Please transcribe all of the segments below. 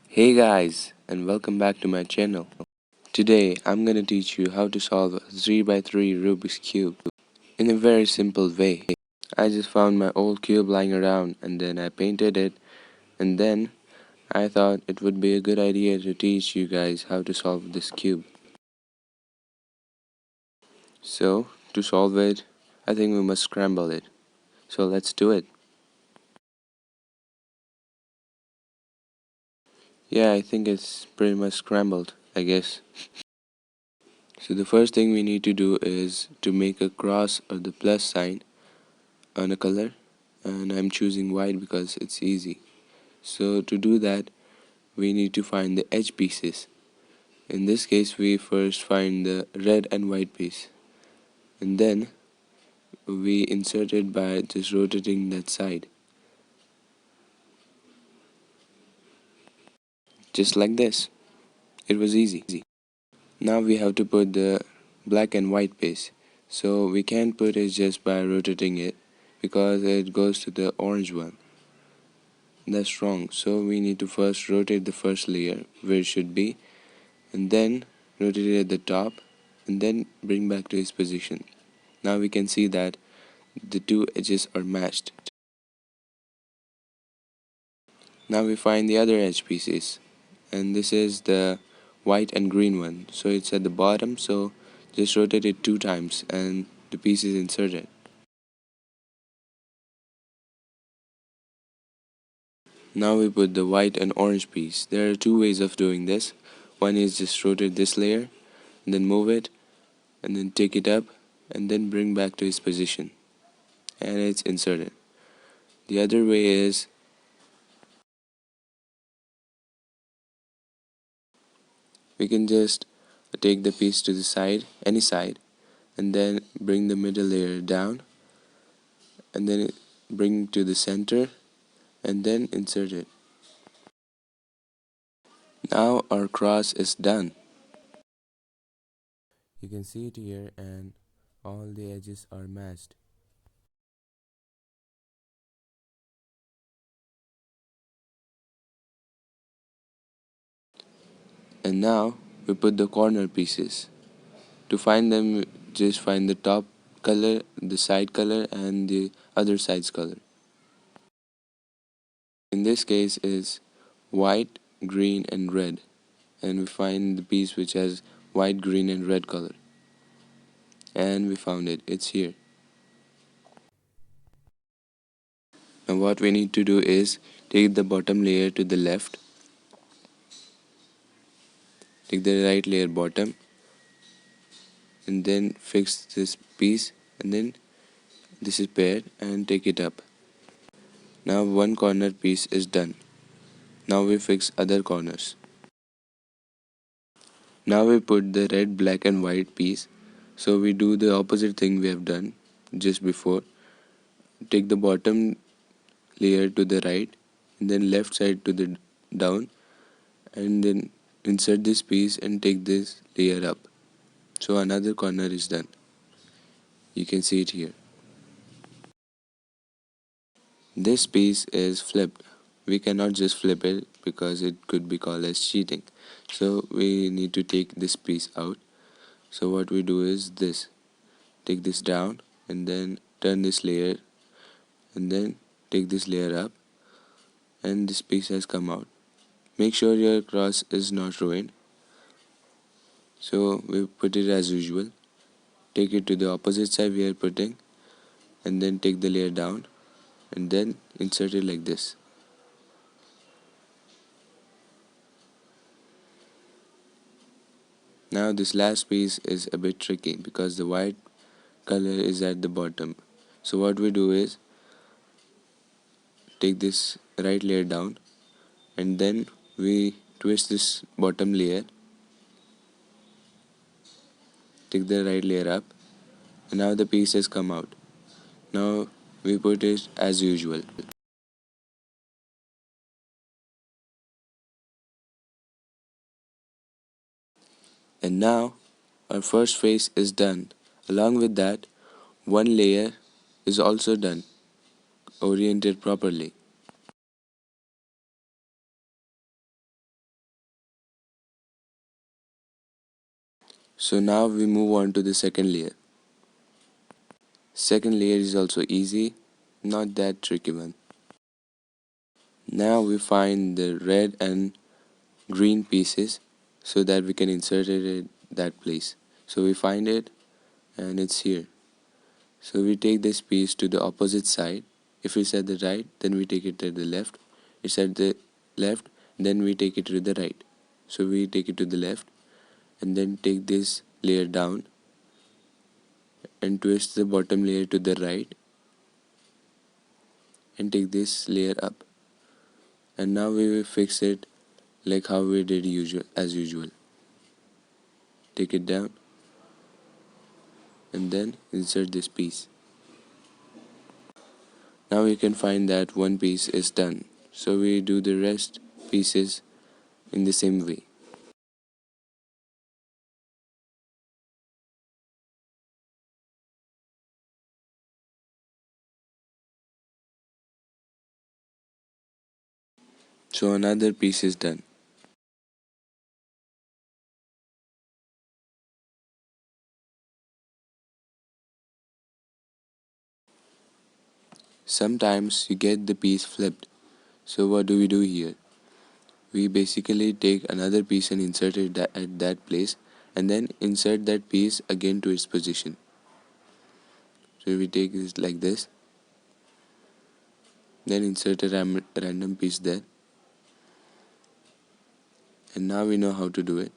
Hey guys, and welcome back to my channel. Today I'm gonna teach you how to solve a 3 by 3 Rubik's Cube in a very simple way. I just found my old cube lying around and then I painted it, and then I thought it would be a good idea to teach you guys how to solve this cube. So, to solve it, I think we must scramble it. So let's do it. Yeah, I think it's pretty much scrambled, I guess. So the first thing we need to do is to make a cross or the plus sign on a color, and I'm choosing white because it's easy. So to do that, we need to find the edge pieces. In this case, we first find the red and white piece, and then we insert it by just rotating that side, just like this. It was easy. Now we have to put the black and white piece. So we can't put it just by rotating it because it goes to the orange one. That's wrong. So we need to first rotate the first layer where it should be, and then rotate it at the top, and then bring back to its position. Now we can see that the two edges are matched. Now we find the other edge pieces, and this is the white and green one, so it's at the bottom, so just rotate it 2 times and the piece is inserted. Now we put the white and orange piece. There are two ways of doing this. One is just rotate this layer and then move it and then take it up and then bring back to its position, and it's inserted. The other way is we can just take the piece to the side, any side, and then bring the middle layer down, and then bring to the center, and then insert it. Now our cross is done. You can see it here, and all the edges are matched. And now we put the corner pieces. To find them, just find the top color, the side color, and the other side's color. In this case is white, green, and red, and we find the piece which has white, green, and red color, and we found it. It's here. Now what we need to do is take the bottom layer to the left, take the right layer bottom, and then fix this piece, and then this is paired, and take it up. Now one corner piece is done. Now we fix other corners. Now we put the red, black, and white piece. So we do the opposite thing we have done just before. Take the bottom layer to the right, and then left side to the down, and then insert this piece and take this layer up. So another corner is done. You can see it here. This piece is flipped. We cannot just flip it because it could be called as cheating. So we need to take this piece out. So what we do is this. Take this down and then turn this layer, and then take this layer up, and this piece has come out. Make sure your cross is not ruined. So we put it as usual. Take it to the opposite side we are putting, and then take the layer down and then insert it like this. Now this last piece is a bit tricky because the white color is at the bottom. So what we do is take this right layer down, and then we twist this bottom layer, take the right layer up, and now the piece has come out. Now we put it as usual. And now our first face is done. Along with that, one layer is also done, oriented properly. So now we move on to the second layer. Second layer is also easy, not that tricky one. Now we find the red and green pieces so that we can insert it in that place. So we find it and it's here. So we take this piece to the opposite side. If it's at the right, then we take it to the left. It's at the left, then we take it to the right. So we take it to the left and then take this layer down and twist the bottom layer to the right and take this layer up. And now we will fix it like how we did as usual. Take it down and then insert this piece. Now we can find that one piece is done. So we do the rest pieces in the same way. So another piece is done. Sometimes you get the piece flipped. So what do we do here? We basically take another piece and insert it at that place and then insert that piece again to its position. So we take this like this, then insert a random piece there, and now we know how to do it.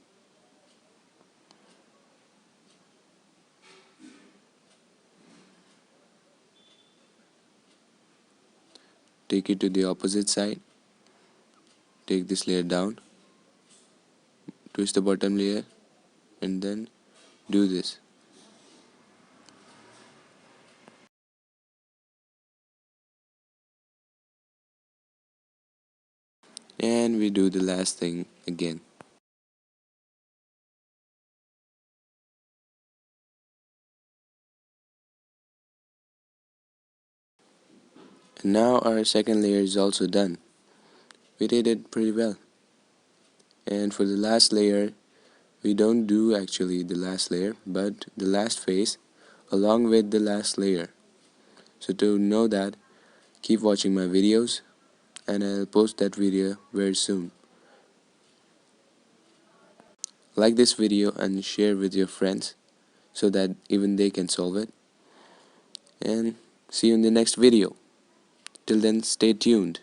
Take it to the opposite side, take this layer down, twist the bottom layer, and then do this. And we do the last thing again. And now our second layer is also done. We did it pretty well. And for the last layer, we don't do actually the last layer, but the last face along with the last layer. So to know that, keep watching my videos and I'll post that video very soon. Like this video and share with your friends so that even they can solve it. And see you in the next video. Till then, stay tuned.